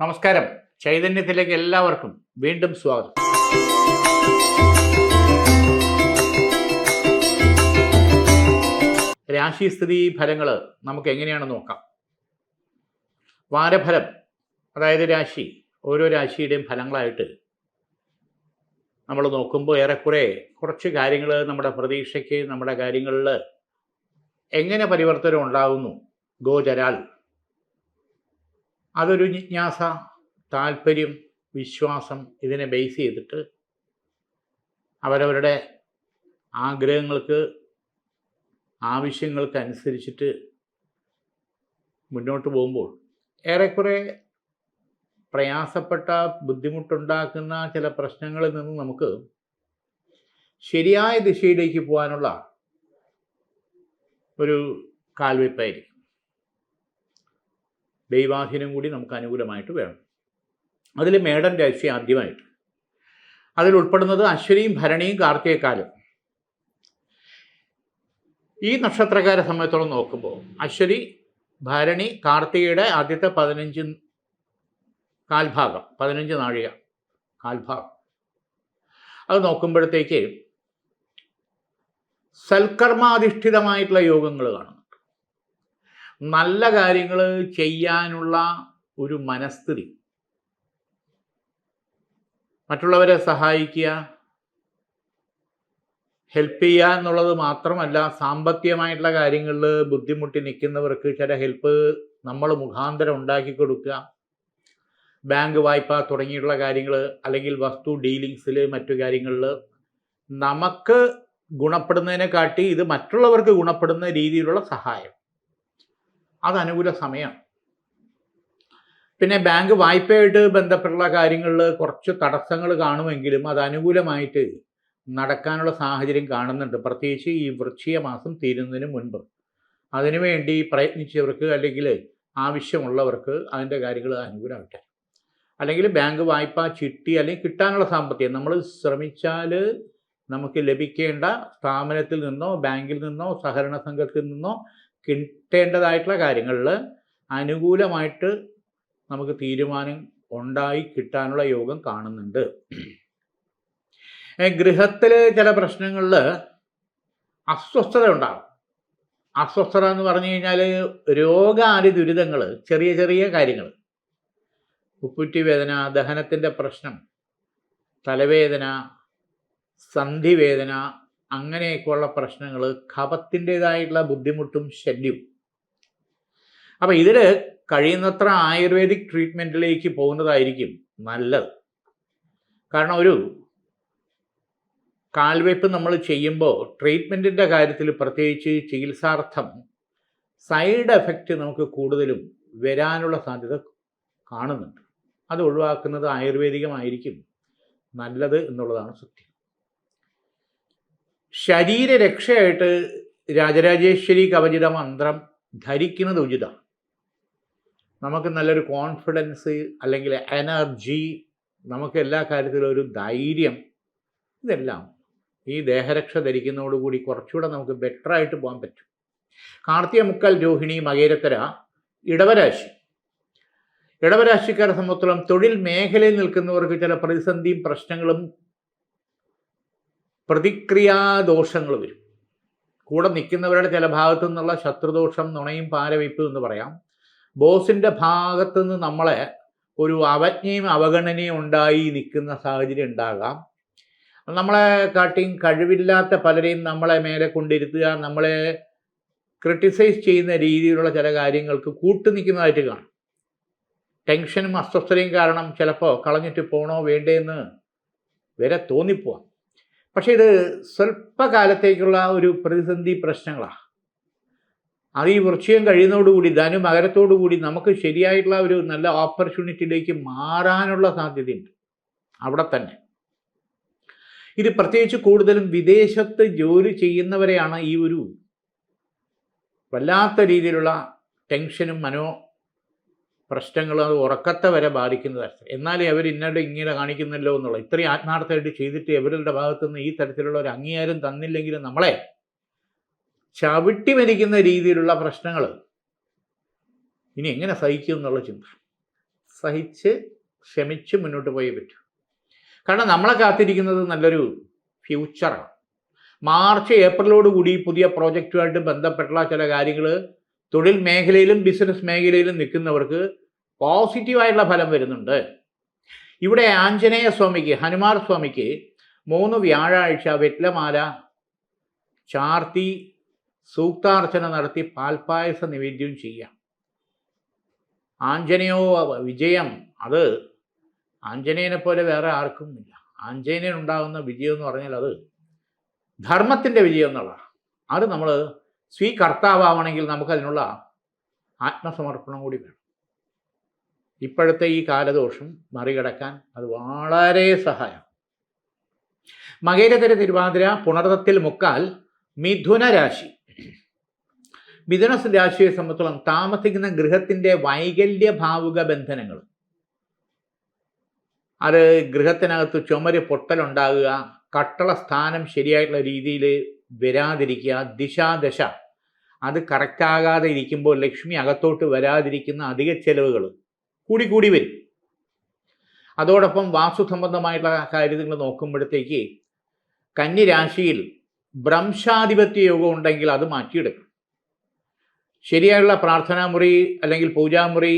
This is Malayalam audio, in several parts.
നമസ്കാരം. ചൈതന്യത്തിലേക്ക് എല്ലാവർക്കും വീണ്ടും സ്വാഗതം. രാശിസ്ഥിതി ഫലങ്ങൾ നമുക്ക് എങ്ങനെയാണെന്ന് നോക്കാം. വാരഫലം, അതായത് രാശി, ഓരോ രാശിയുടെയും ഫലങ്ങളായിട്ട് നമ്മൾ നോക്കുമ്പോൾ ഏറെക്കുറെ കുറച്ച് കാര്യങ്ങൾ നമ്മുടെ പ്രതീക്ഷയ്ക്ക്, നമ്മുടെ കാര്യങ്ങളിൽ എങ്ങനെ പരിവർത്തനം ഉണ്ടാകുന്നു ഗോചരാൽ, അതൊരു ജിജ്ഞാസ, താല്പര്യം, വിശ്വാസം, ഇതിനെ ബേസ് ചെയ്തിട്ട് അവരവരുടെ ആഗ്രഹങ്ങൾക്ക്, ആവശ്യങ്ങൾക്കനുസരിച്ചിട്ട് മുന്നോട്ട് പോകുമ്പോൾ ഏറെക്കുറെ പ്രയാസപ്പെട്ട, ബുദ്ധിമുട്ടുണ്ടാക്കുന്ന ചില പ്രശ്നങ്ങളിൽ നിന്ന് നമുക്ക് ശരിയായ ദിശയിലേക്ക് പോകാനുള്ള ഒരു കാൽവെപ്പായിരിക്കും. ദൈവാധീനം കൂടി നമുക്ക് അനുകൂലമായിട്ട് വേണം. അതിൽ മേടൻ രാശി ആദ്യമായിട്ട്, അതിൽ ഉൾപ്പെടുന്നത് അശ്വനിയും ഭരണിയും കാർത്തികക്കാലും. ഈ നക്ഷത്രക്കാരെ സംബന്ധിച്ചോളം നോക്കുമ്പോൾ അശ്വനി, ഭരണി, കാർത്തികയുടെ ആദ്യത്തെ 15 നാഴിക കാൽഭാഗം അത് നോക്കുമ്പോഴത്തേക്ക് സൽക്കർമാധിഷ്ഠിതമായിട്ടുള്ള യോഗങ്ങൾ കാണുന്നു. നല്ല കാര്യങ്ങൾ ചെയ്യാനുള്ള ഒരു മനസ്ഥിതി, മറ്റുള്ളവരെ സഹായിക്കുക, ഹെൽപ്പ് ചെയ്യുക എന്നുള്ളത് മാത്രമല്ല, സാമ്പത്തികമായിട്ടുള്ള കാര്യങ്ങളിൽ ബുദ്ധിമുട്ടി നിൽക്കുന്നവർക്ക് ചില ഹെൽപ്പ് നമ്മൾ മുഖാന്തരം ഉണ്ടാക്കി കൊടുക്കുക, ബാങ്ക് വായ്പ തുടങ്ങിയിട്ടുള്ള കാര്യങ്ങൾ, അല്ലെങ്കിൽ വസ്തു ഡീലിങ്സിൽ, മറ്റു കാര്യങ്ങളിൽ നമുക്ക് ഗുണപ്പെടുന്നതിനെ കാട്ടി ഇത് മറ്റുള്ളവർക്ക് ഗുണപ്പെടുന്ന രീതിയിലുള്ള സഹായം, അത് അനുകൂല സമയമാണ്. പിന്നെ ബാങ്ക് വായ്പയായിട്ട് ബന്ധപ്പെട്ടുള്ള കാര്യങ്ങളിൽ കുറച്ച് തടസ്സങ്ങൾ കാണുമെങ്കിലും അത് അനുകൂലമായിട്ട് നടക്കാനുള്ള സാഹചര്യം കാണുന്നുണ്ട്. പ്രത്യേകിച്ച് ഈ വൃശ്ചിക മാസം തീരുന്നതിന് മുൻപ് അതിനുവേണ്ടി പ്രയത്നിച്ചവർക്ക്, അല്ലെങ്കിൽ ആവശ്യമുള്ളവർക്ക് അതിൻ്റെ കാര്യങ്ങൾ അനുകൂലമാകട്ടെ. അല്ലെങ്കിൽ ബാങ്ക് വായ്പ, ചിട്ടി, അല്ലെങ്കിൽ കിട്ടാനുള്ള സാമ്പത്തികം നമ്മൾ ശ്രമിച്ചാൽ നമുക്ക് ലഭിക്കേണ്ട സ്ഥാപനത്തിൽ നിന്നോ, ബാങ്കിൽ നിന്നോ, സഹകരണ സംഘത്തിൽ നിന്നോ കിട്ടേണ്ടതായിട്ടുള്ള കാര്യങ്ങളിൽ അനുകൂലമായിട്ട് നമുക്ക് തീരുമാനം ഉണ്ടായി കിട്ടാനുള്ള യോഗം കാണുന്നുണ്ട്. ഗൃഹത്തിൽ ചില പ്രശ്നങ്ങളിൽ അസ്വസ്ഥത ഉണ്ടാകും. അസ്വസ്ഥത എന്ന് പറഞ്ഞു കഴിഞ്ഞാൽ രോഗാദി ദുരിതങ്ങൾ, ചെറിയ ചെറിയ കാര്യങ്ങൾ, ഉപ്പുറ്റി വേദന, ദഹനത്തിൻ്റെ പ്രശ്നം, തലവേദന, സന്ധിവേദന, അങ്ങനെയൊക്കെയുള്ള പ്രശ്നങ്ങൾ, കഫത്തിൻ്റെതായിട്ടുള്ള ബുദ്ധിമുട്ടും ശല്യവും. അപ്പം ഇതിൽ കഴിയുന്നത്ര ആയുർവേദിക് ട്രീറ്റ്മെൻറ്റിലേക്ക് പോകുന്നതായിരിക്കും നല്ലത്. കാരണം ഒരു കാൽവയ്പ് നമ്മൾ ചെയ്യുമ്പോൾ ട്രീറ്റ്മെൻറ്റിൻ്റെ കാര്യത്തിൽ, പ്രത്യേകിച്ച് ചികിത്സാർത്ഥം, സൈഡ് എഫക്റ്റ് നമുക്ക് കൂടുതലും വരാനുള്ള സാധ്യത കാണുന്നുണ്ട്. അത് ഒഴിവാക്കുന്നത് ആയുർവേദികമായിരിക്കും നല്ലത് എന്നുള്ളതാണ് സത്യം. ശരീരരക്ഷയായിട്ട് രാജരാജേശ്വരി കവചിത മന്ത്രം ധരിക്കുന്നത് ഉചിതമാണ്. നമുക്ക് നല്ലൊരു കോൺഫിഡൻസ്, അല്ലെങ്കിൽ എനർജി, നമുക്ക് എല്ലാ കാര്യത്തിലും ഒരു ധൈര്യം, ഇതെല്ലാം ഈ ദേഹരക്ഷ ധരിക്കുന്നതോടുകൂടി കുറച്ചുകൂടെ നമുക്ക് ബെറ്ററായിട്ട് പോകാൻ പറ്റും. കാർത്തിക, മുക്കാൽ, രോഹിണി, മകേരത്തര, ഇടവരാശി. ഇടവരാശിക്കാരെ സംബന്ധിച്ചിടത്തോളം തൊഴിൽ മേഖലയിൽ നിൽക്കുന്നവർക്ക് ചില പ്രതിസന്ധിയും പ്രശ്നങ്ങളും പ്രതിക്രിയാദോഷങ്ങൾ വരും. കൂടെ നിൽക്കുന്നവരുടെ ചില ഭാഗത്തു നിന്നുള്ള ശത്രുദോഷം, നുണയും പാരവയ്പും എന്ന് പറയാം. ബോസിൻ്റെ ഭാഗത്തു നിന്ന് നമ്മളെ ഒരു അവജ്ഞയും അവഗണനയും ഉണ്ടായി നിൽക്കുന്ന സാഹചര്യം ഉണ്ടാകാം. നമ്മളെ കാട്ടിയും കഴിവില്ലാത്ത പലരെയും നമ്മളെ മേലെ കൊണ്ടിരുത്തുക, നമ്മളെ ക്രിട്ടിസൈസ് ചെയ്യുന്ന രീതിയിലുള്ള ചില കാര്യങ്ങൾക്ക് കൂട്ടു നിൽക്കുന്നതായിട്ട് കാണും. ടെൻഷനും അസ്വസ്ഥതയും കാരണം ചിലപ്പോൾ കളഞ്ഞിട്ട് പോകണോ വേണ്ടേന്ന് വരെ തോന്നിപ്പോവാം. പക്ഷേ ഇത് സ്വല്പകാലത്തേക്കുള്ള ഒരു പ്രതിസന്ധി പ്രശ്നങ്ങളാണ്. അത് ഈ വൃശ്ചികം കഴിയുന്നതോടുകൂടി, ധനു മകരത്തോടുകൂടി നമുക്ക് ശരിയായിട്ടുള്ള ഒരു നല്ല ഓപ്പർച്യൂണിറ്റിയിലേക്ക് മാറാനുള്ള സാധ്യതയുണ്ട് അവിടെ തന്നെ. ഇത് പ്രത്യേകിച്ച് കൂടുതലും വിദേശത്ത് ജോലി ചെയ്യുന്നവരെയാണ് ഈ ഒരു വല്ലാത്ത രീതിയിലുള്ള ടെൻഷനും പ്രശ്നങ്ങളും, അത് ഉറക്കത്തെ വരെ ബാധിക്കുന്നതാണ്. എന്നാലും അവർ ഇന്നോട് ഇങ്ങനെ കാണിക്കുന്നല്ലോ എന്നുള്ള, ഇത്രയും ആത്മാർത്ഥമായിട്ട് ചെയ്തിട്ട് അവരുടെ ഭാഗത്തുനിന്ന് ഈ തരത്തിലുള്ള ഒരു അംഗീകാരം തന്നില്ലെങ്കിലും നമ്മളെ ചവിട്ടി മരിക്കുന്ന രീതിയിലുള്ള പ്രശ്നങ്ങൾ ഇനി എങ്ങനെ സഹിക്കും എന്നുള്ള ചിന്ത. സഹിച്ച് ക്ഷമിച്ച് മുന്നോട്ട് പോയേ പറ്റൂ. കാരണം നമ്മളെ കാത്തിരിക്കുന്നത് നല്ലൊരു ഫ്യൂച്ചറാണ്. മാർച്ച് ഏപ്രിലോടുകൂടി പുതിയ പ്രോജക്റ്റുമായിട്ട് ബന്ധപ്പെട്ടുള്ള ചില കാര്യങ്ങൾ തൊഴിൽ മേഖലയിലും ബിസിനസ് മേഖലയിലും നിൽക്കുന്നവർക്ക് പോസിറ്റീവായിട്ടുള്ള ഫലം വരുന്നുണ്ട്. ഇവിടെ ആഞ്ജനേയ സ്വാമിക്ക്, ഹനുമാൻ സ്വാമിക്ക് 3 വ്യാഴാഴ്ച വെറ്റിലമാല ചാർത്തി സൂക്താർച്ചന നടത്തി പാൽപ്പായസ നിവേദ്യം ചെയ്യാം. ആഞ്ജനേയോ വിജയം, അത് ആഞ്ജനേയനെ പോലെ വേറെ ആർക്കും ഇല്ല. ആഞ്ജനേയൻ ഉണ്ടാകുന്ന വിജയം എന്ന് പറഞ്ഞാൽ അത് ധർമ്മത്തിൻ്റെ വിജയം എന്നുള്ളതാണ്. അത് നമ്മൾ സ്വീകർത്താവണമെങ്കിൽ നമുക്കതിനുള്ള ആത്മസമർപ്പണം കൂടി വേണം. ഇപ്പോഴത്തെ ഈ കാലദോഷം മറികടക്കാൻ അത് വളരെ സഹായം. മകേരത്തിലെ തിരുവാതിര, പുണർതത്തിൽ മുക്കാൽ, മിഥുന രാശി. മിഥുന രാശിയെ സംബന്ധിച്ചോളം താമസിക്കുന്ന ഗൃഹത്തിൻ്റെ വൈകല്യ ഭാവുക ബന്ധനങ്ങൾ, അത് ഗൃഹത്തിനകത്ത് ചുമര് പൊട്ടലുണ്ടാകുക, കട്ടള സ്ഥാനം ശരിയായിട്ടുള്ള രീതിയിൽ വരാതിരിക്കുക, ദിശാദശ അത് കറക്റ്റാകാതെ ഇരിക്കുമ്പോൾ ലക്ഷ്മി അകത്തോട്ട് വരാതിരിക്കുന്ന അധിക ചെലവുകൾ കൂടി വരും. അതോടൊപ്പം വാസ്തു സംബന്ധമായിട്ടുള്ള കാര്യങ്ങൾ നോക്കുമ്പോഴത്തേക്ക് കന്നിരാശിയിൽ ഭ്രംശാധിപത്യ യോഗം ഉണ്ടെങ്കിൽ അത് മാറ്റിയെടുക്കും. ശരിയായുള്ള പ്രാർത്ഥനാമുറി അല്ലെങ്കിൽ പൂജാമുറി,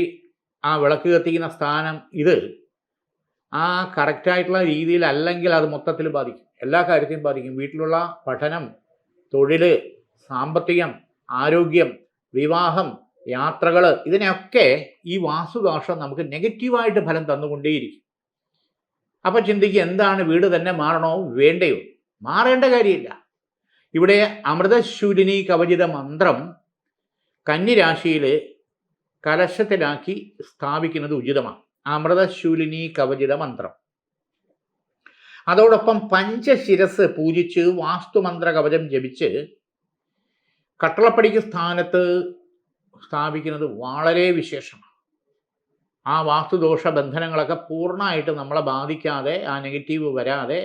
ആ വിളക്ക് കത്തിക്കുന്ന സ്ഥാനം, ഇത് ആ കറക്റ്റായിട്ടുള്ള രീതിയിൽ അല്ലെങ്കിൽ അത് മൊത്തത്തിൽ ബാധിക്കും, എല്ലാ കാര്യത്തെയും ബാധിക്കും. വീട്ടിലുള്ള പഠനം, തൊഴിൽ, സാമ്പത്തികം, ആരോഗ്യം, വിവാഹം, യാത്രകൾ, ഇതിനെയൊക്കെ ഈ വാസ്തുദോഷം നമുക്ക് നെഗറ്റീവായിട്ട് ഫലം തന്നുകൊണ്ടേയിരിക്കും. അപ്പോൾ ചിന്തിക്കുക, എന്താണ്, വീട് തന്നെ മാറണോ വേണ്ടയോ? മാറേണ്ട കാര്യമില്ല. ഇവിടെ അമൃതശൂലിനി കവചിത മന്ത്രം കന്നിരാശിയിൽ കലശത്തിലാക്കി സ്ഥാപിക്കുന്നത് ഉചിതമാണ്. അമൃതശൂലിനി കവചിത മന്ത്രം. അതോടൊപ്പം പഞ്ചശിരസ് പൂജിച്ച് വാസ്തുമന്ത്ര കവചം ജപിച്ച് കട്ടളപ്പടിക്ക് സ്ഥാനത്ത് സ്ഥാപിക്കുന്നത് വളരെ വിശേഷമാണ്. ആ വാസ്തുദോഷ ബന്ധനങ്ങളൊക്കെ പൂർണ്ണമായിട്ട് നമ്മളെ ബാധിക്കാതെ, ആ നെഗറ്റീവ് വരാതെ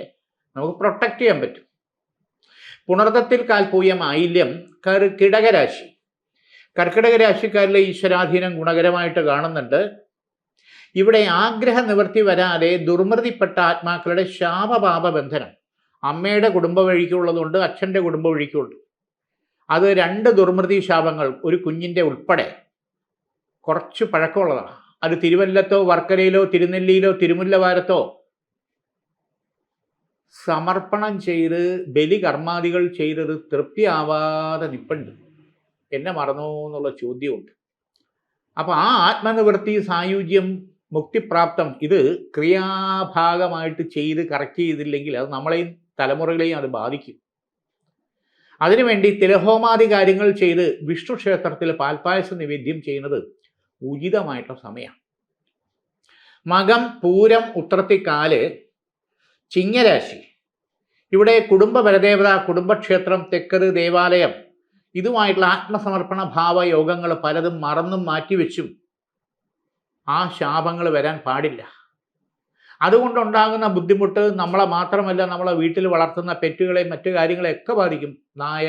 നമുക്ക് പ്രൊട്ടക്റ്റ് ചെയ്യാൻ പറ്റും. പുണർതത്തിൽ കാൽപൂയം ആയില്യം കർക്കിടകരാശി. കർക്കിടക രാശിക്കാരിലെ ഈശ്വരാധീനം ഗുണകരമായിട്ട് കാണുന്നുണ്ട്. ഇവിടെ ആഗ്രഹ നിവൃത്തി വരാതെ ദുർമൃതിപ്പെട്ട ആത്മാക്കളുടെ ശാപപാപ ബന്ധനം അമ്മയുടെ കുടുംബ വഴിക്കുള്ളതുകൊണ്ട്, അച്ഛൻ്റെ കുടുംബ വഴിക്കുണ്ട്. അത് 2 ദുർമൃതി ശാപങ്ങൾ ഒരു കുഞ്ഞിൻ്റെ ഉൾപ്പെടെ കുറച്ച് പഴക്കമുള്ളതാണ്. അത് തിരുവല്ലത്തോ വർക്കലയിലോ തിരുനെല്ലിയിലോ തിരുമുല്ലവാരത്തോ സമർപ്പണം ചെയ്ത് ബലി കർമാദികൾ ചെയ്തത് തൃപ്തിയാവാതെ നിൽപ്പുണ്ട്. എന്നെ മറന്നോ എന്നുള്ള ചോദ്യമുണ്ട്. അപ്പോൾ ആ ആത്മനിവൃത്തി, സായുജ്യം, മുക്തിപ്രാപ്തം ഇത് ക്രിയാഭാഗമായിട്ട് ചെയ്ത് കറക്റ്റ് ചെയ്തില്ലെങ്കിൽ അത് നമ്മളെയും തലമുറകളെയും അത് ബാധിക്കും. അതിനുവേണ്ടി തിലഹോമാദി കാര്യങ്ങൾ ചെയ്ത് വിഷ്ണു ക്ഷേത്രത്തിൽ പാൽപ്പായസ നിവേദ്യം ചെയ്യുന്നത് ഉചിതമായിട്ടുള്ള സമയമാണ്. മകം, പൂരം, ഉത്രത്തിക്കാല്, ചിങ്ങരാശി. ഇവിടെ കുടുംബ പരദേവത, കുടുംബക്ഷേത്രം, തെക്കത് ദേവാലയം, ഇതുമായിട്ടുള്ള ആത്മസമർപ്പണ ഭാവയോഗങ്ങൾ പലതും മറന്നും മാറ്റിവെച്ചും ആ ശാപങ്ങൾ വരാൻ പാടില്ല. അതുകൊണ്ടുണ്ടാകുന്ന ബുദ്ധിമുട്ട് നമ്മളെ മാത്രമല്ല, നമ്മളെ വീട്ടിൽ വളർത്തുന്ന പെറ്റുകളെയും മറ്റു കാര്യങ്ങളെയൊക്കെ ബാധിക്കും. നായ,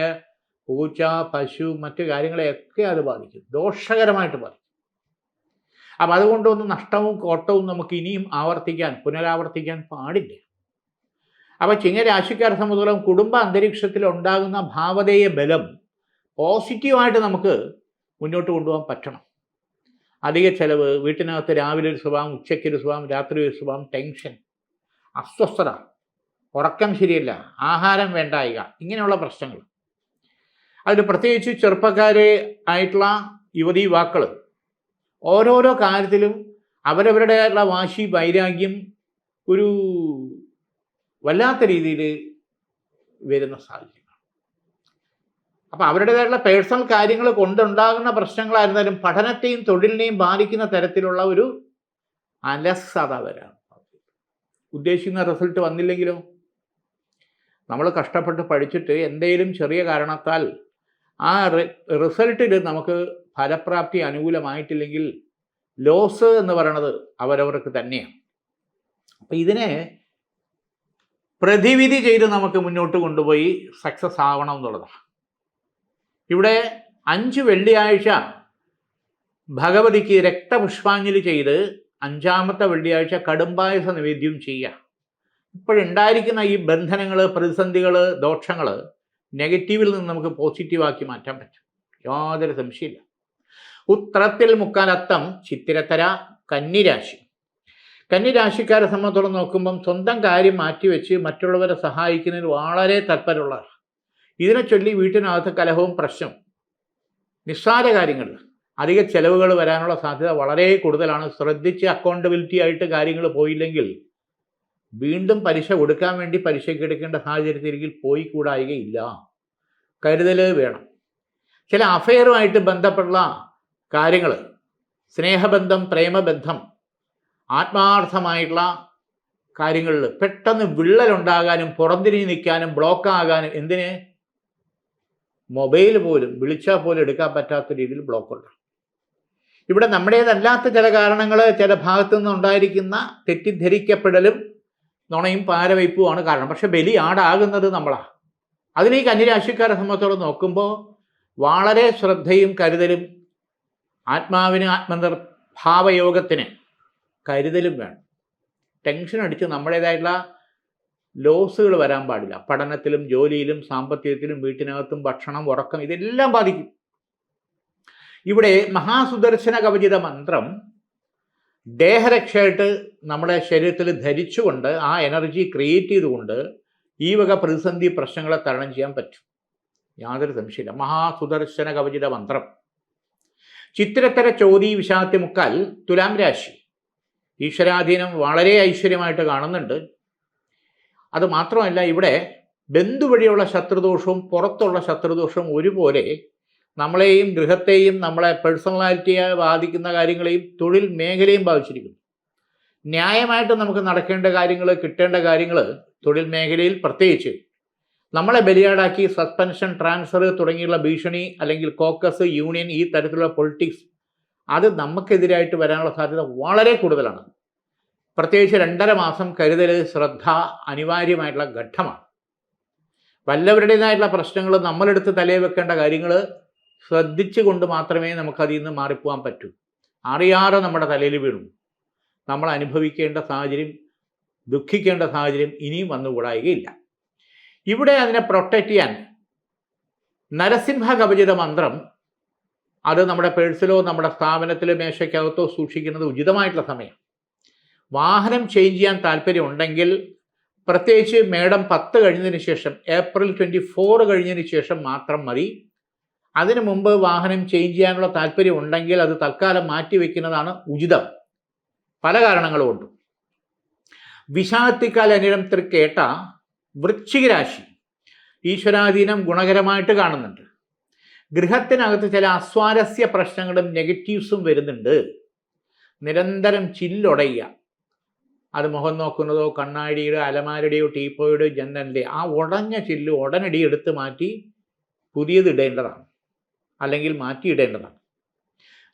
പൂച്ച, പശു, മറ്റു കാര്യങ്ങളെയൊക്കെ അത് ബാധിക്കും, ദോഷകരമായിട്ട് ബാധിക്കും. അപ്പം അതുകൊണ്ടൊന്നും നഷ്ടവും കോട്ടവും നമുക്ക് ഇനിയും പുനരാവർത്തിക്കാൻ പാടില്ല. അപ്പോൾ ചിങ്ങരാശിക്കാരെ സംബന്ധിച്ചിടത്തോളം കുടുംബ അന്തരീക്ഷത്തിൽ ഉണ്ടാകുന്ന ഭാവതേയ ബലം പോസിറ്റീവായിട്ട് നമുക്ക് മുന്നോട്ട് കൊണ്ടുപോകാൻ പറ്റണം. അധിക ചെലവ്, വീട്ടിനകത്ത് രാവിലെ ഒരു സ്വഭാവം, ഉച്ചയ്ക്കൊരു സ്വഭാവം, രാത്രി ഒരു സ്വഭാവം, ടെൻഷൻ, അസ്വസ്ഥത, ഉറക്കം ശരിയല്ല, ആഹാരം വേണ്ടായിക, ഇങ്ങനെയുള്ള പ്രശ്നങ്ങൾ. അതിൽ പ്രത്യേകിച്ച് ചെറുപ്പക്കാരെ ആയിട്ടുള്ള യുവതീ യുവാക്കൾ ഓരോരോ കാര്യത്തിലും അവരവരുടേതായിട്ടുള്ള വാശി, വൈരാഗ്യം ഒരു വല്ലാത്ത രീതിയിൽ വരുന്ന സാഹചര്യം. അപ്പോൾ അവരുടേതായിട്ടുള്ള പേഴ്സണൽ കാര്യങ്ങൾ കൊണ്ടുണ്ടാകുന്ന പ്രശ്നങ്ങളായിരുന്നാലും പഠനത്തെയും തൊഴിലിനെയും ബാധിക്കുന്ന തരത്തിലുള്ള ഒരു അലസത വരാം. ഉദ്ദേശിക്കുന്ന റിസൾട്ട് വന്നില്ലെങ്കിലോ, നമ്മൾ കഷ്ടപ്പെട്ട് പഠിച്ചിട്ട് എന്തെങ്കിലും ചെറിയ കാരണത്താൽ ആ റിസൾട്ടിൽ നമുക്ക് ഫലപ്രാപ്തി അനുകൂലമായിട്ടില്ലെങ്കിൽ ലോസ് എന്ന് പറയുന്നത് അവരവർക്ക് തന്നെയാണ്. അപ്പം ഇതിനെ പ്രതിവിധി ചെയ്ത് നമുക്ക് മുന്നോട്ട് കൊണ്ടുപോയി സക്സസ് ആവണം എന്നുള്ളതാണ്. ഇവിടെ 5 വെള്ളിയാഴ്ച ഭഗവതിക്ക് രക്തപുഷ്പാഞ്ജലി ചെയ്ത് 5-ാമത്തെ വെള്ളിയാഴ്ച കടുംപായസ നിവേദ്യം ചെയ്യുക. ഇപ്പോഴുണ്ടായിരിക്കുന്ന ഈ ബന്ധനങ്ങൾ, പ്രതിസന്ധികൾ, ദോഷങ്ങൾ നെഗറ്റീവിൽ നിന്ന് നമുക്ക് പോസിറ്റീവാക്കി മാറ്റാൻ പറ്റും, യാതൊരു സംശയമില്ല. ഉത്രത്തിൽ മുക്കാലത്തം ചിത്തിരത്തര കന്നിരാശി. കന്നിരാശിക്കാരെ സംബന്ധിച്ചോളം നോക്കുമ്പം സ്വന്തം കാര്യം മാറ്റിവെച്ച് മറ്റുള്ളവരെ സഹായിക്കുന്നതിന് വളരെ തൽപരമുള്ളവർ. ഇതിനെ ചൊല്ലി വീട്ടിനകത്ത് കലഹവും പ്രശ്നവും. നിസ്സാര കാര്യങ്ങളിൽ അധിക ചെലവുകൾ വരാനുള്ള സാധ്യത വളരെ കൂടുതലാണ്. ശ്രദ്ധിച്ച് അക്കൗണ്ടബിലിറ്റി ആയിട്ട് കാര്യങ്ങൾ പോയില്ലെങ്കിൽ വീണ്ടും പലിശ കൊടുക്കാൻ വേണ്ടി പലിശയ്ക്ക് എടുക്കേണ്ട സാഹചര്യത്തിലേക്ക് പോയി കൂടായികയില്ല. കരുതൽ വേണം. ചില അഫെയറുമായിട്ട് ബന്ധപ്പെട്ടുള്ള കാര്യങ്ങൾ, സ്നേഹബന്ധം, പ്രേമബന്ധം, ആത്മാർത്ഥമായിട്ടുള്ള കാര്യങ്ങളിൽ പെട്ടെന്ന് വിള്ളലുണ്ടാകാനും പുറംതിരിഞ്ഞ് നിൽക്കാനും ബ്ലോക്കാകാനും, എന്തിന് മൊബൈൽ പോലും വിളിച്ചാൽ പോലും എടുക്കാൻ പറ്റാത്ത രീതിയിൽ ബ്ലോക്കുണ്ട്. ഇവിടെ നമ്മുടേതല്ലാത്ത ചില കാരണങ്ങൾ, ചില ഭാഗത്തു നിന്നുണ്ടായിരിക്കുന്ന തെറ്റിദ്ധരിക്കപ്പെടലും നുണയും പാരവയ്പ്പുമാണ് കാരണം. പക്ഷെ ബലിയാടാകുന്നത് നമ്മളാണ്. അതിൽ ഈ കന്നിരാശിക്കാരെ സംബന്ധിച്ചോളം നോക്കുമ്പോൾ വളരെ ശ്രദ്ധയും കരുതലും, ആത്മാവിന് ആത്മനിർഭാവയോഗത്തിന് കരുതലും വേണം. ടെൻഷൻ അടിച്ച് നമ്മുടേതായിട്ടുള്ള ലോസുകൾ വരാൻ പാടില്ല. പഠനത്തിലും ജോലിയിലും സാമ്പത്തികത്തിലും വീട്ടിനകത്തും ഭക്ഷണം, ഉറക്കം, ഇതെല്ലാം ബാധിക്കും. ഇവിടെ മഹാസുദർശന കവചിത മന്ത്രം ദേഹരക്ഷയായിട്ട് നമ്മുടെ ശരീരത്തിൽ ധരിച്ചുകൊണ്ട് ആ എനർജി ക്രിയേറ്റ് ചെയ്തുകൊണ്ട് ഈ വക പ്രതിസന്ധി പ്രശ്നങ്ങളെ തരണം ചെയ്യാൻ പറ്റും, യാതൊരു സംശയമില്ല. മഹാസുദർശന കവചിത മന്ത്രം. ചിത്തിരത്തര ചോതി വിശാഖത്തി മുക്കാൽ തുലാം രാശി. ഈശ്വരാധീനം വളരെ ഐശ്വര്യമായിട്ട് കാണുന്നുണ്ട്. അത് മാത്രമല്ല, ഇവിടെ ബന്ധു വഴിയുള്ള ശത്രുദോഷവും പുറത്തുള്ള ശത്രുദോഷവും ഒരുപോലെ നമ്മളെയും ഗൃഹത്തെയും നമ്മളെ പേഴ്സണാലിറ്റിയെ ബാധിക്കുന്ന കാര്യങ്ങളെയും തൊഴിൽ മേഖലയും ബാധിച്ചിരിക്കുന്നു. ന്യായമായിട്ട് നമുക്ക് നടക്കേണ്ട കാര്യങ്ങൾ, കിട്ടേണ്ട കാര്യങ്ങൾ തൊഴിൽ മേഖലയിൽ പ്രത്യേകിച്ച് നമ്മളെ ബലിയാടാക്കി സസ്പെൻഷൻ, ട്രാൻസ്ഫർ തുടങ്ങിയുള്ള ഭീഷണി, അല്ലെങ്കിൽ കോക്കസ്, യൂണിയൻ, ഈ തരത്തിലുള്ള പൊളിറ്റിക്സ്, അത് നമുക്കെതിരായിട്ട് വരാനുള്ള സാധ്യത വളരെ കൂടുതലാണ്. പ്രത്യേകിച്ച് 2.5 മാസം കരുതൽ, ശ്രദ്ധ അനിവാര്യമായിട്ടുള്ള ഘട്ടമാണ്. വല്ലവരുടേതായിട്ടുള്ള പ്രശ്നങ്ങൾ നമ്മളെടുത്ത് തലയിൽ വെക്കേണ്ട കാര്യങ്ങൾ ശ്രദ്ധിച്ചു കൊണ്ട് മാത്രമേ നമുക്കതിൽ നിന്ന് മാറിപ്പോകാൻ പറ്റൂ. അറിയാതെ നമ്മുടെ തലയിൽ വീണു നമ്മൾ അനുഭവിക്കേണ്ട സാഹചര്യം, ദുഃഖിക്കേണ്ട സാഹചര്യം ഇനിയും വന്നുകൂടായികയില്ല. ഇവിടെ അതിനെ പ്രൊട്ടക്റ്റ് ചെയ്യാൻ നരസിംഹ കവചിത മന്ത്രം, അത് നമ്മുടെ പേഴ്സിലോ നമ്മുടെ സ്ഥാപനത്തിലോ മേശയ്ക്കകത്തോ സൂക്ഷിക്കുന്നത് ഉചിതമായിട്ടുള്ള സമയം. വാഹനം ചേഞ്ച് ചെയ്യാൻ താല്പര്യമുണ്ടെങ്കിൽ, പ്രത്യേകിച്ച് മേടം 10 കഴിഞ്ഞതിന് ശേഷം, ഏപ്രിൽ 24 കഴിഞ്ഞതിന് ശേഷം മാത്രം മതി. അതിനു മുമ്പ് വാഹനം ചേഞ്ച് ചെയ്യാനുള്ള താല്പര്യം ഉണ്ടെങ്കിൽ അത് തൽക്കാലം മാറ്റിവെക്കുന്നതാണ് ഉചിതം, പല കാരണങ്ങളുമുണ്ട്. വിശാഖത്തിക്കാൽ അനിഴം തൃക്കേട്ട വൃശ്ചിക രാശി. ഈശ്വരാധീനം ഗുണകരമായിട്ട് കാണുന്നുണ്ട്. ഗൃഹത്തിനകത്ത് ചില അസ്വാരസ്യ പ്രശ്നങ്ങളും നെഗറ്റീവ്സും വരുന്നുണ്ട്. നിരന്തരം ചില്ലൊടയുക, അത് മുഖം നോക്കുന്നതോ കണ്ണാടിയുടെ, അലമാരയുടെയോ, ടീപ്പോയുടെ, ജനലിൻ്റെ ആ ഉടഞ്ഞ ചില്ല് ഉടനടി എടുത്ത് മാറ്റി പുതിയത് ഇടേണ്ടതാണ്, അല്ലെങ്കിൽ മാറ്റിയിടേണ്ടതാണ്.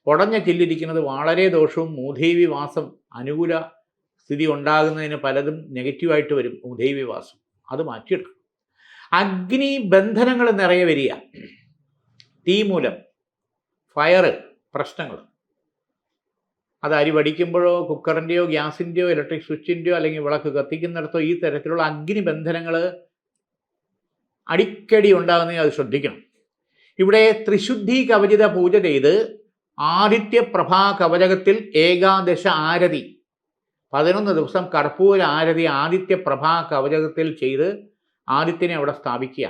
ഉടഞ്ഞ ചില്ലിരിക്കുന്നത് വളരെ ദോഷവും. മൂദേവി വാസം അനുകൂല സ്ഥിതി ഉണ്ടാകുന്നതിന് പലതും നെഗറ്റീവായിട്ട് വരും. മൂദേവി വാസം അത് മാറ്റിയെടുക്കണം. അഗ്നി ബന്ധനങ്ങൾ നിറയെ വരിക, തീ മൂലം, ഫയറ് പ്രശ്നങ്ങൾ, അത് അരി വടിക്കുമ്പോഴോ കുക്കറിൻ്റെയോ ഗ്യാസിൻ്റെയോ ഇലക്ട്രിക് സ്വിച്ചിൻ്റെയോ അല്ലെങ്കിൽ വിളക്ക് കത്തിക്കുന്നിടത്തോ ഈ തരത്തിലുള്ള അഗ്നി ബന്ധനങ്ങൾ അടിക്കടി ഉണ്ടാകുന്നതിന് അത് ശ്രദ്ധിക്കണം. ഇവിടെ ത്രിശുദ്ധി കവചിത പൂജ ചെയ്ത് ആദിത്യ പ്രഭാ കവചകത്തിൽ ഏകാദശ ആരതി 11 ദിവസം കർപ്പൂര ആരതി ആദിത്യ പ്രഭാ കവചകത്തിൽ ചെയ്ത് ആദിത്യനെ അവിടെ സ്ഥാപിക്കുക.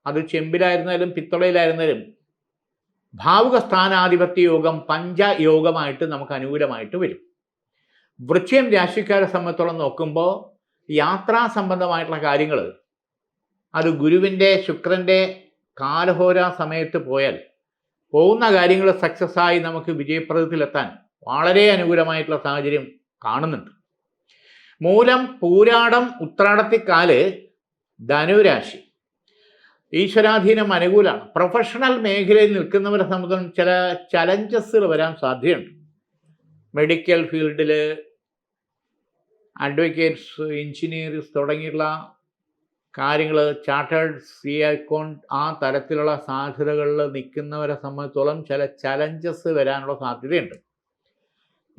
അത് ചെമ്പിലായിരുന്നാലും പിത്തളയിലായിരുന്നാലും ഭാവുക സ്ഥാനാധിപത്യ യോഗം പഞ്ചയോഗമായിട്ട് നമുക്ക് അനുകൂലമായിട്ട് വരും. വൃശ്ചികം രാശിക്കാരെ സംബന്ധിച്ചോളം നോക്കുമ്പോൾ യാത്രാ സംബന്ധമായിട്ടുള്ള കാര്യങ്ങൾ, അത് ഗുരുവിൻ്റെ ശുക്രൻ്റെ കാലഹോര സമയത്ത് പോയാൽ പോകുന്ന കാര്യങ്ങൾ സക്സസ് ആയി നമുക്ക് വിജയപ്രദത്തിലെത്താൻ വളരെ അനുകൂലമായിട്ടുള്ള സാഹചര്യം കാണുന്നുണ്ട്. മൂലം, പൂരാടം, ഉത്രാടത്തിക്കാല് ധനുരാശി. ഈശ്വരാധീനം അനുകൂലമാണ്. പ്രൊഫഷണൽ മേഖലയിൽ നിൽക്കുന്നവരെ സംബന്ധിച്ചും ചില ചലഞ്ചസുകൾ വരാൻ സാധ്യതയുണ്ട്. മെഡിക്കൽ ഫീൽഡിൽ, അഡ്വക്കേറ്റ്സ്, എഞ്ചിനീയേഴ്സ് തുടങ്ങിയുള്ള കാര്യങ്ങൾ, ചാർട്ടേഡ് സി അക്കൗണ്ട്, ആ തരത്തിലുള്ള സാധ്യതകളിൽ നിൽക്കുന്നവരെ സംബന്ധിച്ചോളം ചില ചലഞ്ചസ് വരാനുള്ള സാധ്യതയുണ്ട്.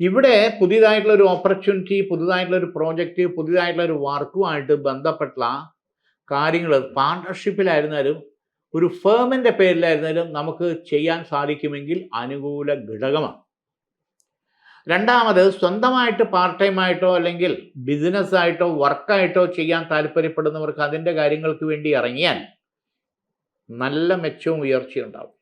ഇവിടെ പുതിയതായിട്ടുള്ള ഒരു ഓപ്പർച്യൂണിറ്റി, പുതുതായിട്ടുള്ള ഒരു പ്രോജക്റ്റ്, പുതിയതായിട്ടുള്ള ഒരു വർക്കുമായിട്ട് ബന്ധപ്പെട്ട കാര്യങ്ങൾ പാർട്ണർഷിപ്പിലായിരുന്നാലും ഒരു ഫേമിൻ്റെ പേരിലായിരുന്നാലും നമുക്ക് ചെയ്യാൻ സാധിക്കുമെങ്കിൽ അനുകൂല ഘടകമാണ്. രണ്ടാമത്, സ്വന്തമായിട്ട് പാർട്ട് ടൈം ആയിട്ടോ അല്ലെങ്കിൽ ബിസിനസ്സായിട്ടോ വർക്കായിട്ടോ ചെയ്യാൻ താല്പര്യപ്പെടുന്നവർക്ക് അതിൻ്റെ കാര്യങ്ങൾക്ക് വേണ്ടി ഇറങ്ങിയാൽ നല്ല മെച്ചവും ഉയർച്ചയുണ്ടാവും.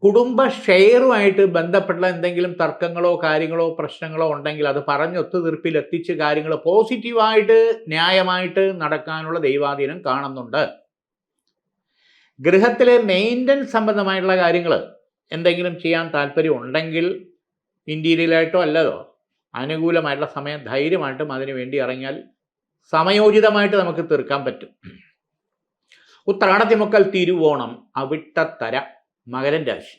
കുടുംബ ഷെയറുമായിട്ട് ബന്ധപ്പെട്ട എന്തെങ്കിലും തർക്കങ്ങളോ കാര്യങ്ങളോ പ്രശ്നങ്ങളോ ഉണ്ടെങ്കിൽ അത് പറഞ്ഞൊത്തുതീർപ്പിൽ എത്തിച്ച് കാര്യങ്ങൾ പോസിറ്റീവായിട്ട് ന്യായമായിട്ട് നടക്കാനുള്ള ദൈവാധീനം കാണുന്നുണ്ട്. ഗൃഹത്തിലെ മെയിൻ്റനൻസ് സംബന്ധമായിട്ടുള്ള കാര്യങ്ങൾ എന്തെങ്കിലും ചെയ്യാൻ താല്പര്യം ഉണ്ടെങ്കിൽ ഇൻറ്റീരിയലായിട്ടോ അല്ലതോ അനുകൂലമായിട്ടുള്ള സമയം ധൈര്യമായിട്ടും അതിനു വേണ്ടി ഇറങ്ങിയാൽ സമയോചിതമായിട്ട് നമുക്ക് തീർക്കാൻ പറ്റും. ഉത്രാടത്തിമുക്കൽ, തിരുവോണം, അവിട്ടത്തര, മകരം രാശി.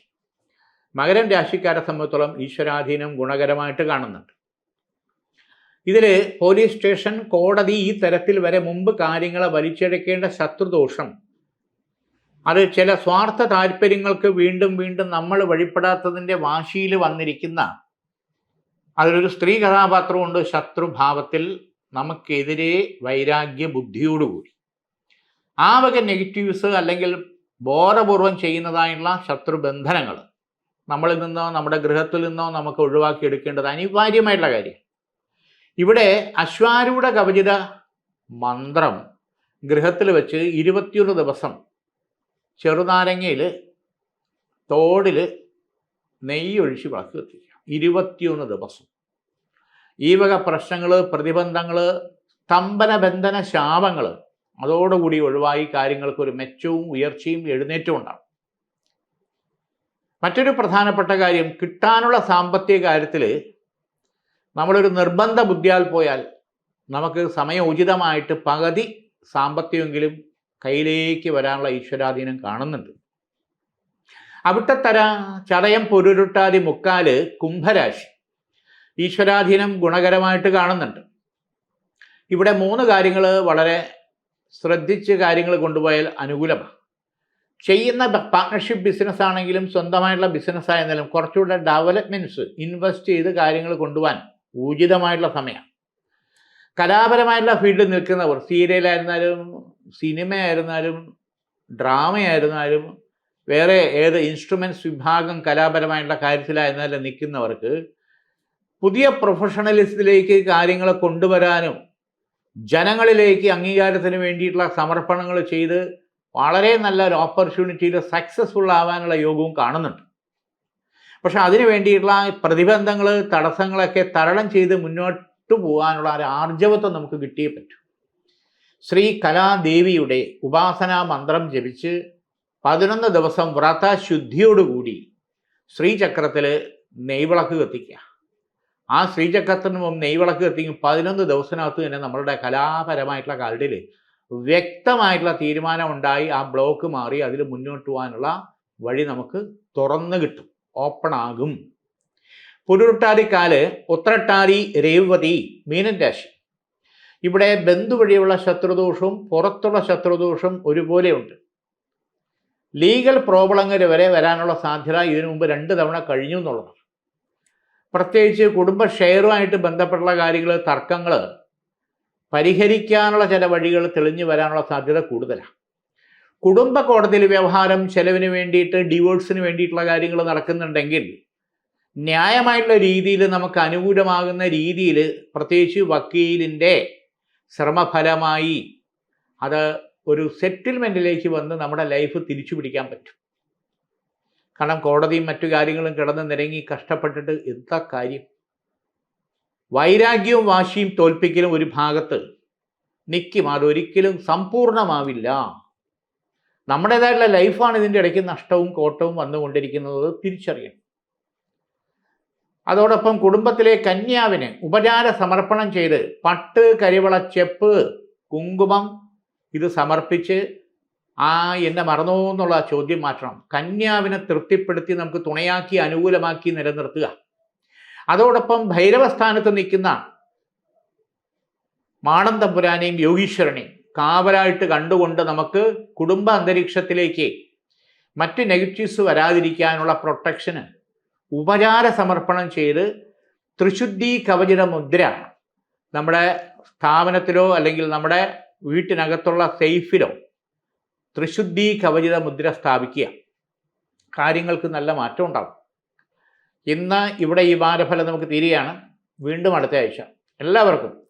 മകരം രാശിക്കാരെ സംബന്ധിച്ചോളം ഈശ്വരാധീനം ഗുണകരമായിട്ട് കാണുന്നുണ്ട്. ഇതിൽ പോലീസ് സ്റ്റേഷൻ, കോടതി ഈ തരത്തിൽ വരെ മുമ്പ് കാര്യങ്ങളെ വലിച്ചെടുക്കേണ്ട ശത്രുദോഷം, അത് ചില സ്വാർത്ഥ താല്പര്യങ്ങൾക്ക് വീണ്ടും വീണ്ടും നമ്മൾ വഴിപ്പെടാത്തതിൻ്റെ വാശിയിൽ വന്നിരിക്കുന്ന, അതിലൊരു സ്ത്രീ കഥാപാത്രമുണ്ട് ശത്രുഭാവത്തിൽ, നമുക്കെതിരെ വൈരാഗ്യ ബുദ്ധിയോടുകൂടി ആ വക നെഗറ്റീവ്സ് അല്ലെങ്കിൽ ബോധപൂർവം ചെയ്യുന്നതായുള്ള ശത്രുബന്ധനങ്ങൾ നമ്മളിൽ നിന്നോ നമ്മുടെ ഗൃഹത്തിൽ നിന്നോ നമുക്ക് ഒഴിവാക്കിയെടുക്കേണ്ടത് അനിവാര്യമായിട്ടുള്ള കാര്യം. ഇവിടെ അശ്വാരൂഢ കവചിത മന്ത്രം ഗൃഹത്തിൽ വെച്ച് 21 ദിവസം ചെറുനാരങ്ങയിൽ തോടിൽ നെയ്യ് ഒഴിച്ച് വിളക്ക് കത്തിക്കുക. 21 ദിവസം ഈ വക പ്രശ്നങ്ങൾ, പ്രതിബന്ധങ്ങൾ, സ്തംഭന ബന്ധന ശാപങ്ങൾ അതോടുകൂടി ഒഴിവായി കാര്യങ്ങൾക്ക് ഒരു മെച്ചവും ഉയർച്ചയും എഴുന്നേറ്റവും ഉണ്ടാകും. മറ്റൊരു പ്രധാനപ്പെട്ട കാര്യം, കിട്ടാനുള്ള സാമ്പത്തിക കാര്യത്തിൽ നമ്മളൊരു നിർബന്ധ ബുദ്ധിയാൽ പോയാൽ നമുക്ക് സമയോചിതമായിട്ട് പകുതി സാമ്പത്തികമെങ്കിലും കയ്യിലേക്ക് വരാനുള്ള ഈശ്വരാധീനം കാണുന്നുണ്ട്. അവിട്ടത്തര, ചതയം, പൊരുരുട്ടാതി, മുക്കാല്, കുംഭരാശി. ഈശ്വരാധീനം ഗുണകരമായിട്ട് കാണുന്നുണ്ട്. ഇവിടെ 3 കാര്യങ്ങൾ വളരെ ശ്രദ്ധിച്ച് കാര്യങ്ങൾ കൊണ്ടുപോയാൽ അനുകൂലമാണ്. ചെയ്യുന്ന പാർട്ട്ണർഷിപ്പ് ബിസിനസ് ആണെങ്കിലും സ്വന്തമായിട്ടുള്ള ബിസിനസ് ആയിരുന്നാലും കുറച്ചുകൂടെ ഡെവലപ്മെൻറ്റ്സ് ഇൻവെസ്റ്റ് ചെയ്ത് കാര്യങ്ങൾ കൊണ്ടുപോകാൻ ഉചിതമായിട്ടുള്ള സമയമാണ്. കലാപരമായിട്ടുള്ള ഫീൽഡിൽ നിൽക്കുന്നവർ, സീരിയലായിരുന്നാലും സിനിമയായിരുന്നാലും ഡ്രാമയായിരുന്നാലും വേറെ ഏത് ഇൻസ്ട്രുമെൻറ്റ്സ് വിഭാഗം കലാപരമായിട്ടുള്ള കാര്യത്തിലായിരുന്നാലും നിൽക്കുന്നവർക്ക് പുതിയ പ്രൊഫഷണലിസത്തിലേക്ക് കാര്യങ്ങളെ കൊണ്ടുവരാനും ജനങ്ങളിലേക്ക് അംഗീകാരത്തിന് വേണ്ടിയിട്ടുള്ള സമർപ്പണങ്ങൾ ചെയ്ത് വളരെ നല്ലൊരു ഓപ്പർച്യൂണിറ്റിയിൽ സക്സസ്ഫുൾ ആവാനുള്ള യോഗവും കാണുന്നുണ്ട്. പക്ഷെ അതിനു വേണ്ടിയിട്ടുള്ള പ്രതിബന്ധങ്ങൾ, തടസ്സങ്ങളൊക്കെ തരണം ചെയ്ത് മുന്നോട്ട് പോകാനുള്ള ഒരു ആർജവത്വം നമുക്ക് കിട്ടിയേ പറ്റൂ. ശ്രീ കലാദേവിയുടെ ഉപാസനാ മന്ത്രം ജപിച്ച് 11 ദിവസം വ്രതശുദ്ധിയോടുകൂടി ശ്രീചക്രത്തിൽ നെയ്വിളക്ക് കത്തിക്കുക. ആ ശ്രീചക്രത്തിന് മുമ്പ് നെയ്വിളക്ക് കത്തിക്കും 11 ദിവസത്തിനകത്ത് തന്നെ നമ്മളുടെ കലാപരമായിട്ടുള്ള കാര്യത്തിൽ വ്യക്തമായിട്ടുള്ള തീരുമാനം ഉണ്ടായി ആ ബ്ലോക്ക് മാറി അതിൽ മുന്നോട്ട് പോകാനുള്ള വഴി നമുക്ക് തുറന്നു കിട്ടും, ഓപ്പൺ ആകും. പുരുട്ടാതിക്കാല്, ഉത്രട്ടാതി, രേവതി, മീനൻ രാശി. ഇവിടെ ബന്ധു വഴിയുള്ള ശത്രുദോഷവും പുറത്തുള്ള ശത്രുദോഷവും ഒരുപോലെയുണ്ട്. ലീഗൽ പ്രോബ്ലങ്ങൾ വരെ വരാനുള്ള സാധ്യത ഇതിനു മുമ്പ് 2 തവണ കഴിഞ്ഞു എന്നുള്ളതാണ്. പ്രത്യേകിച്ച് കുടുംബ ഷെയറുമായിട്ട് ബന്ധപ്പെട്ടുള്ള കാര്യങ്ങൾ, തർക്കങ്ങൾ പരിഹരിക്കാനുള്ള ചില വഴികൾ തെളിഞ്ഞു വരാനുള്ള സാധ്യത കൂടുതലാണ്. കുടുംബ കോടതിയിൽ വ്യവഹാരം, ചെലവിന് വേണ്ടിയിട്ട്, ഡിവോഴ്സിന് വേണ്ടിയിട്ടുള്ള കാര്യങ്ങൾ നടക്കുന്നുണ്ടെങ്കിൽ ന്യായമായിട്ടുള്ള രീതിയിൽ നമുക്ക് അനുകൂലമാകുന്ന രീതിയിൽ, പ്രത്യേകിച്ച് വക്കീലിൻ്റെ ശ്രമഫലമായി അത് ഒരു സെറ്റിൽമെൻറ്റിലേക്ക് വന്ന് നമ്മുടെ ലൈഫ് തിരിച്ചു പിടിക്കാൻ പറ്റും. കാരണം കോടതിയും മറ്റു കാര്യങ്ങളും കിടന്ന് നിരങ്ങി കഷ്ടപ്പെട്ടിട്ട് എന്താ കാര്യം? വൈരാഗ്യവും വാശിയും തോൽപ്പിക്കലും ഒരു ഭാഗത്ത് നിൽക്കും, അതൊരിക്കലും സമ്പൂർണ്ണമാവില്ല. നമ്മുടേതായിട്ടുള്ള ലൈഫാണ് ഇതിൻ്റെ ഇടയ്ക്ക് നഷ്ടവും കോട്ടവും വന്നുകൊണ്ടിരിക്കുന്നത്, തിരിച്ചറിയണം. അതോടൊപ്പം കുടുംബത്തിലെ കന്യാവിന് ഉപചാര സമർപ്പണം ചെയ്ത് പട്ട്, കരിവള, ചെപ്പ്, കുങ്കുമം ഇത് സമർപ്പിച്ച് എന്നെ മറന്നോ എന്നുള്ള ചോദ്യം മാറ്റണം. കന്യാവിനെ തൃപ്തിപ്പെടുത്തി നമുക്ക് തുണയാക്കി അനുകൂലമാക്കി നിലനിർത്തുക. അതോടൊപ്പം ഭൈരവസ്ഥാനത്ത് നിൽക്കുന്ന മാടൻ തമ്പുരാനെയും യോഗീശ്വരനെയും കാവലായിട്ട് കണ്ടുകൊണ്ട് നമുക്ക് കുടുംബ അന്തരീക്ഷത്തിലേക്ക് മറ്റ് നെഗറ്റീവ്സ് വരാതിരിക്കാനുള്ള പ്രൊട്ടക്ഷന് ഉപചാര സമർപ്പണം ചെയ്ത് ത്രിശുദ്ധി കവചിത മുദ്ര നമ്മുടെ സ്ഥാപനത്തിലോ അല്ലെങ്കിൽ നമ്മുടെ വീട്ടിനകത്തുള്ള സേഫിലോ ത്രിശുദ്ധി കവചിത മുദ്ര സ്ഥാപിക്കുക. കാര്യങ്ങൾക്ക് നല്ല മാറ്റം ഉണ്ടാകും. ഇന്ന് ഇവിടെ ഈ വാരഫലം നമുക്ക് തീരുകയാണ്. വീണ്ടും അടുത്ത ആഴ്ച. എല്ലാവർക്കും